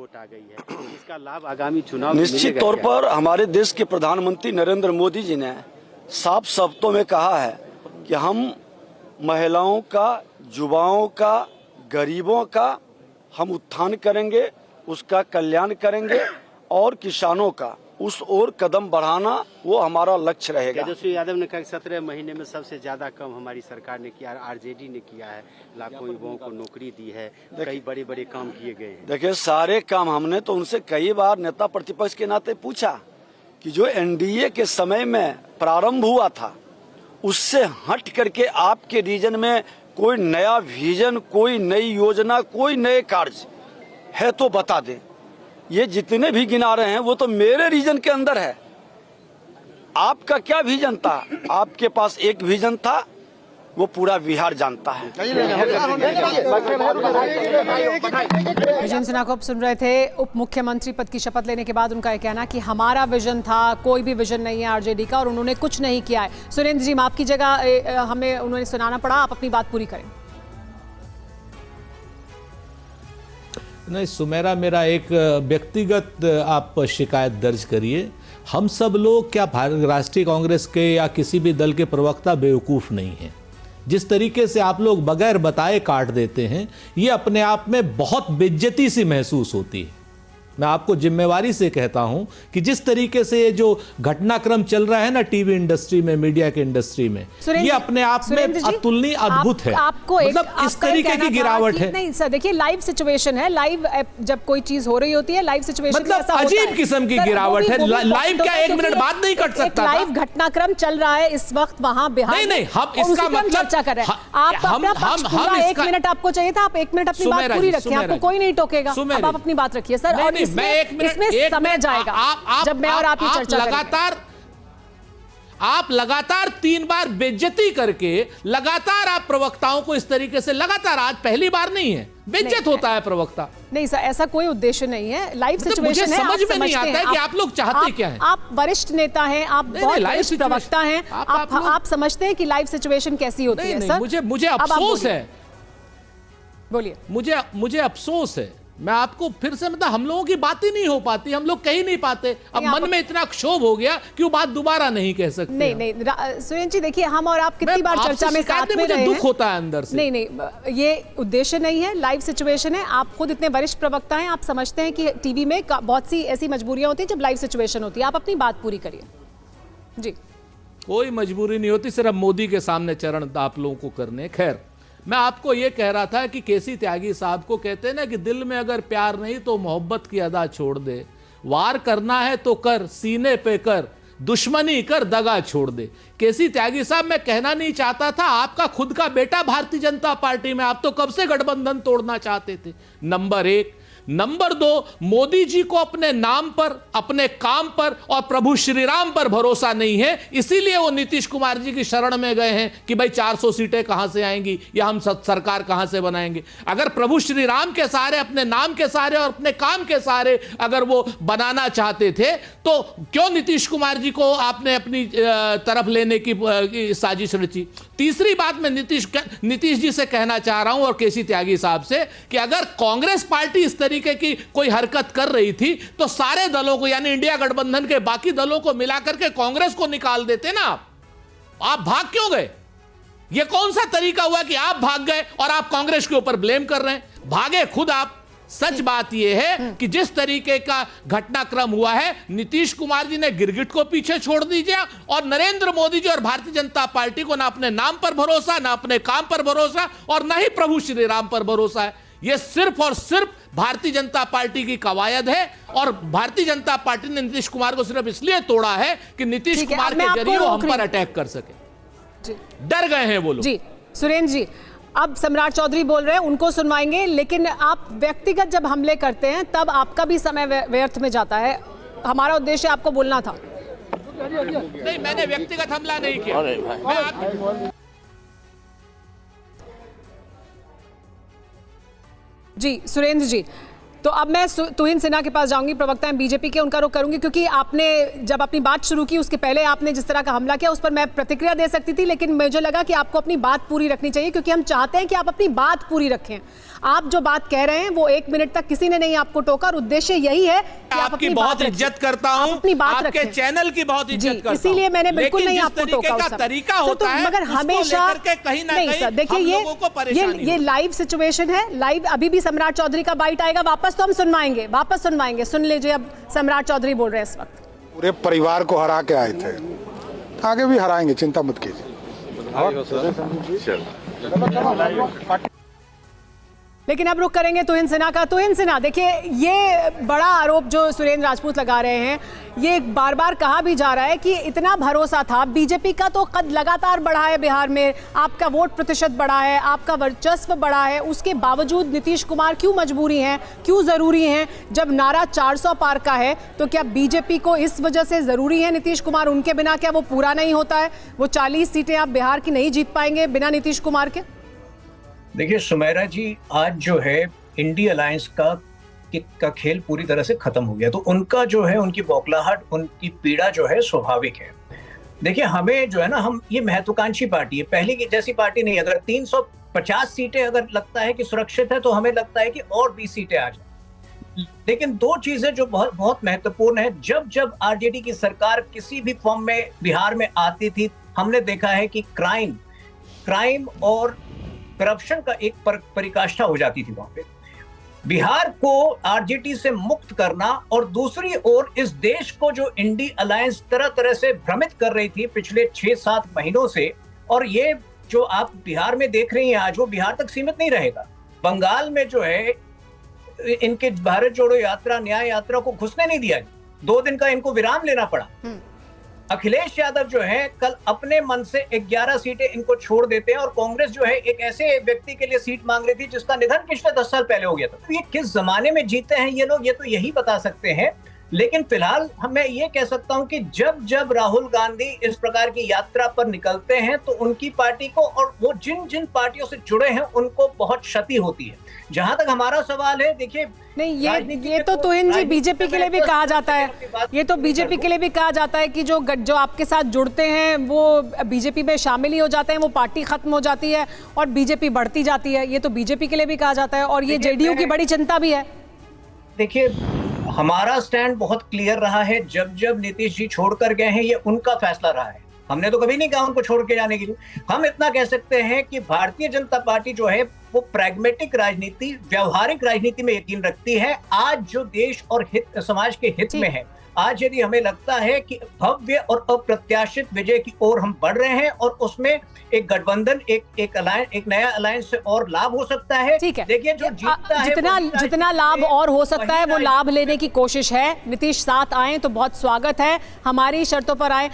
Vote आ गई है, इसका लाभ आगामी चुनाव निश्चित तौर पर हमारे देश के प्रधानमंत्री नरेंद्र मोदी जी ने साफ शब्दों में कहा है कि हम महिलाओं का, युवाओं का, गरीबों का हम उत्थान करेंगे, उसका कल्याण करेंगे और किसानों का उस ओर कदम बढ़ाना वो हमारा लक्ष्य रहेगा। तेजस्वी यादव ने कहा कि 17 महीने में सबसे ज्यादा कम हमारी सरकार ने किया, आरजेडी ने किया है, लाखों युवाओं को नौकरी दी है, कई बड़े बड़े काम किए गए हैं। देखिए, सारे काम हमने तो उनसे कई बार नेता प्रतिपक्ष के नाते पूछा कि जो एनडीए के समय में प्रारंभ हुआ था उससे हट करके आपके रीजन में कोई नया विजन, कोई नई योजना, कोई नए कार्य है तो बता दें। ये जितने भी गिना रहे हैं वो तो मेरे रीजन के अंदर है। आपका क्या विजन था? आपके पास एक विजन था, वो पूरा बिहार जानता है। विजन सिन्हा को आप सुन रहे थे। उप मुख्यमंत्री पद की शपथ लेने के बाद उनका यह कहना कि हमारा विजन था, कोई भी विजन नहीं है आरजेडी का और उन्होंने कुछ नहीं किया है। सुरेंद्र जी, माफ कीजिएगा, हमें उन्होंने सुनाना पड़ा, आप अपनी बात पूरी करें। नहीं सुमेरा, मेरा एक व्यक्तिगत आप शिकायत दर्ज करिए। हम सब लोग क्या राष्ट्रीय कांग्रेस के या किसी भी दल के प्रवक्ता बेवकूफ़ नहीं हैं। जिस तरीके से आप लोग बगैर बताए काट देते हैं, ये अपने आप में बहुत बेइज्जती सी महसूस होती है। मैं आपको जिम्मेवारी से कहता हूं कि जिस तरीके से ये जो घटनाक्रम चल रहा है ना टीवी इंडस्ट्री में, मीडिया के इंडस्ट्री में, ये अपने आप में अतुलनीय, अद्भुत है। आपको मतलब इस तरीके की गिरावट है। नहीं सर, देखिए लाइव सिचुएशन है, लाइव जब कोई चीज हो रही होती है लाइव सिचुएशन मतलब अजीब किस्म की गिरावट है। लाइव क्या 1 मिनट बाद नहीं कट सकता? लाइव घटनाक्रम चल रहा है इस वक्त वहां बिहार। नहीं, हम इसका मतलब चर्चा कर रहे हैं। आप अपना पक्ष पूरा 1 मिनट आपको चाहिए था, आप 1 मिनट अपनी बात पूरी रखिए, आपको कोई नहीं टोकेगा। अब आप अपनी बात रखिए सर। और इसमें समय जाएगा जब मैं और आप ये चर्चा करेंगे। आप लगातार 3 बार बेइज्जती करके लगातार आप प्रवक्ताओं को इस तरीके से लगातार, आज पहली बार नहीं है, बेइज्जत होता है प्रवक्ता। नहीं सर, ऐसा कोई उद्देश्य नहीं है। लाइव सिचुएशन है, समझ में नहीं आता है कि आप लोग चाहते क्या हैं। आप वरिष्ठ नेता हैं, आप बहुत वरिष्ठ प्रवक्ता हैं, आप समझते हैं कि लाइव सिचुएशन कैसी होती है सर। मुझे अफसोस है, बोलिए। मुझे अफसोस है। मैं आपको फिर से मतलब हम लोगों की बात ही नहीं हो पाती, हम लोग कह ही नहीं पाते। अब मन में इतना क्षोभ हो गया कि वो बात दोबारा नहीं कह सकते। नहीं सुरेंद्र जी, देखिए हम और आप कितनी बार चर्चा में साथ में रहे हैं। दुख होता है अंदर से। नहीं, ये उद्देश्य नहीं है, लाइव सिचुएशन है। आप खुद इतने वरिष्ठ प्रवक्ता हैं, आप समझते हैं कि टीवी में बहुत सी ऐसी मजबूरियां होती हैं जब लाइव सिचुएशन होती है। आप अपनी बात पूरी करिए जी। कोई मजबूरी नहीं होती, सिर्फ मोदी के सामने चरण आप लोगों को करने। खैर, मैं आपको यह कह रहा था कि केसी त्यागी साहब को कहते हैं ना कि दिल में अगर प्यार नहीं तो मोहब्बत की अदा छोड़ दे, वार करना है तो कर, सीने पे कर, दुश्मनी कर, दगा छोड़ दे। केसी त्यागी साहब, मैं कहना नहीं चाहता था, आपका खुद का बेटा भारतीय जनता पार्टी में, आप तो कब से गठबंधन तोड़ना चाहते थे। नंबर 1। नंबर 2, मोदी जी को अपने नाम पर, अपने काम पर और प्रभु श्री राम पर भरोसा नहीं है, इसीलिए वो नीतीश कुमार जी की शरण में गए हैं कि भाई 400 सीटें कहां से आएंगी या हम सरकार कहां से बनाएंगे। अगर प्रभु श्री राम के सहारे, अपने नाम के सहारे और अपने काम के सहारे अगर वो बनाना चाहते थे तो क्यों नीतीश कुमार जी को आपने अपनी तरफ लेने की साजिश रची। तीसरी बात मैं नीतीश जी से कहना चाह रहा हूं और केसी त्यागी साहब से कि अगर कांग्रेस पार्टी इस तरीके की कोई हरकत कर रही थी तो सारे दलों को, यानी इंडिया गठबंधन के बाकी दलों को मिलाकर के कांग्रेस को निकाल देते ना। आप भाग क्यों गए? यह कौन सा तरीका हुआ कि आप भाग गए और आप कांग्रेस के ऊपर ब्लेम कर रहे हैं? भागे खुद आप। सच बात यह है कि जिस तरीके का घटनाक्रम हुआ है, नीतीश कुमार जी ने गिरगिट को पीछे छोड़ दीजिए और नरेंद्र मोदी जी और भारतीय जनता पार्टी को ना अपने नाम पर भरोसा, ना अपने काम पर भरोसा और ना ही प्रभु श्री राम पर भरोसा है। यह सिर्फ और सिर्फ भारतीय जनता पार्टी की कवायद है और भारतीय जनता पार्टी ने नीतीश कुमार को सिर्फ इसलिए तोड़ा है कि नीतीश कुमार के जरिए वो हम पर अटैक कर सके। डर गए हैं वो लोग। जी सुरेंद्र जी, अब सम्राट चौधरी बोल रहे हैं, उनको सुनवाएंगे, लेकिन आप व्यक्तिगत जब हमले करते हैं तब आपका भी समय व्यर्थ में जाता है। हमारा उद्देश्य आपको बोलना था। नहीं, मैंने व्यक्तिगत हमला नहीं किया। जी सुरेंद्र जी, तो अब मैं तुहिन सिन्हा के पास जाऊंगी, प्रवक्ता हैं बीजेपी के, उनका रुख करूंगी, क्योंकि आपने जब अपनी बात शुरू की उसके पहले आपने जिस तरह का हमला किया उस पर मैं प्रतिक्रिया दे सकती थी, लेकिन मुझे लगा कि आपको अपनी बात पूरी रखनी चाहिए, क्योंकि हम चाहते हैं कि आप अपनी बात पूरी रखें। आप जो बात कह रहे हैं वो 1 मिनट तक किसी ने नहीं आपको टोका, और उद्देश्य यही है कि आप आपकी अपनी बहुत बात इज्जत करता आप हूं, अपनी बात आपके रखें। चैनल की बहुत इज्जत करता हूं, इसीलिए मैंने बिल्कुल नहीं आपको टोका उस समय। तरीका होता है, मगर हमेशा कहीं ना नहीं कहीं सर, देखिए ये लाइव सिचुएशन है, लाइव अभी भी सम्राट चौधरी का बाइट आएगा, वापस तो हम वापस सुनवाएंगे। सुन लीजिए, अब सम्राट चौधरी बोल रहे हैं इस वक्त। पूरे परिवार को हरा के आए थे, आगे भी हराएंगे, चिंता मत कीजिए। लेकिन अब रुक करेंगे तुहिन सिन्हा का। तुहिन सिन्हा, देखिए ये बड़ा आरोप जो सुरेंद्र राजपूत लगा रहे हैं, ये बार बार कहा भी जा रहा है कि इतना भरोसा था, बीजेपी का तो कद लगातार बढ़ा है बिहार में, आपका वोट प्रतिशत बढ़ा है, आपका वर्चस्व बढ़ा है, उसके बावजूद नीतीश कुमार क्यों मजबूरी हैं, क्यों ज़रूरी हैं? जब नारा 400 पार का है तो क्या बीजेपी को इस वजह से ज़रूरी है नीतीश कुमार? उनके बिना क्या वो पूरा नहीं होता है? वो 40 सीटें आप बिहार की नहीं जीत पाएंगे बिना नीतीश कुमार के? देखिए सुमेरा जी, आज जो है इंडी अलायंस का खेल पूरी तरह से खत्म हो गया, तो उनका जो है, उनकी बौखलाहट, उनकी पीड़ा जो है स्वाभाविक है। देखिए हमें जो है ना, हम ये महत्वाकांक्षी पार्टी है, पहले की जैसी पार्टी नहीं। अगर 350 सीटें अगर लगता है कि सुरक्षित है तो हमें लगता है कि और 20 सीटें आ जाए। लेकिन 2 चीजें जो बहुत बहुत महत्वपूर्ण है, जब आरजेडी की सरकार किसी भी फॉर्म में बिहार में आती थी, हमने देखा है कि क्राइम और करप्शन का एक परिकाष्ठा हो जाती थी वहां पे। बिहार को आरजेडी से मुक्त करना, और दूसरी ओर इस देश को जो इंडी अलायंस तरह तरह से भ्रमित कर रही थी पिछले 6-7 महीनों से, और ये जो आप बिहार में देख रही हैं आज, वो बिहार तक सीमित नहीं रहेगा। बंगाल में जो है इनके भारत जोड़ो यात्रा, न्याय यात्रा को घुसने नहीं दिया, 2 दिन का इनको विराम लेना पड़ा। अखिलेश यादव जो है कल अपने मन से 11 सीटें इनको छोड़ देते हैं, और कांग्रेस जो है एक ऐसे व्यक्ति के लिए सीट मांग रही थी जिसका निधन पिछले 10 साल पहले हो गया था। तो ये किस जमाने में जीते हैं ये लोग, ये तो यही बता सकते हैं। लेकिन फिलहाल मैं ये कह सकता हूं कि जब राहुल गांधी इस प्रकार की यात्रा पर निकलते हैं तो उनकी पार्टी को, और वो जिन पार्टियों से जुड़े हैं, उनको बहुत क्षति होती है। जहां तक हमारा सवाल है, देखिए नहीं, ये तो तुहिन जी बीजेपी के लिए भी कहा जाता है, ये तो बीजेपी के लिए भी कहा जाता है कि जो आपके साथ जुड़ते हैं वो बीजेपी में शामिल ही हो जाते हैं, वो पार्टी खत्म हो जाती है और बीजेपी बढ़ती जाती है। ये तो बीजेपी के लिए भी कहा जाता है, और ये जेडीयू की बड़ी चिंता भी है। देखिए हमारा स्टैंड बहुत क्लियर रहा है, जब नीतीश जी छोड़कर गए हैं, ये उनका फैसला रहा है। हमने तो कभी नहीं कहा उनको छोड़ के जाने के लिए। हम इतना कह सकते हैं कि भारतीय जनता पार्टी जो है वो प्रैग्मेटिक राजनीति, व्यवहारिक राजनीति में यकीन रखती है। आज जो देश और समाज के हित में है, आज यदि हमें लगता है कि भव्य और अप्रत्याशित विजय की ओर हम बढ़ रहे हैं, और उसमें एक गठबंधन, एक नया अलायंस से और लाभ हो सकता है। ठीक है, देखिए जो जीतता है, जितना लाभ और हो सकता है वो लाभ लेने की कोशिश है। नीतीश साथ आए तो बहुत स्वागत है, हमारी शर्तों पर आए।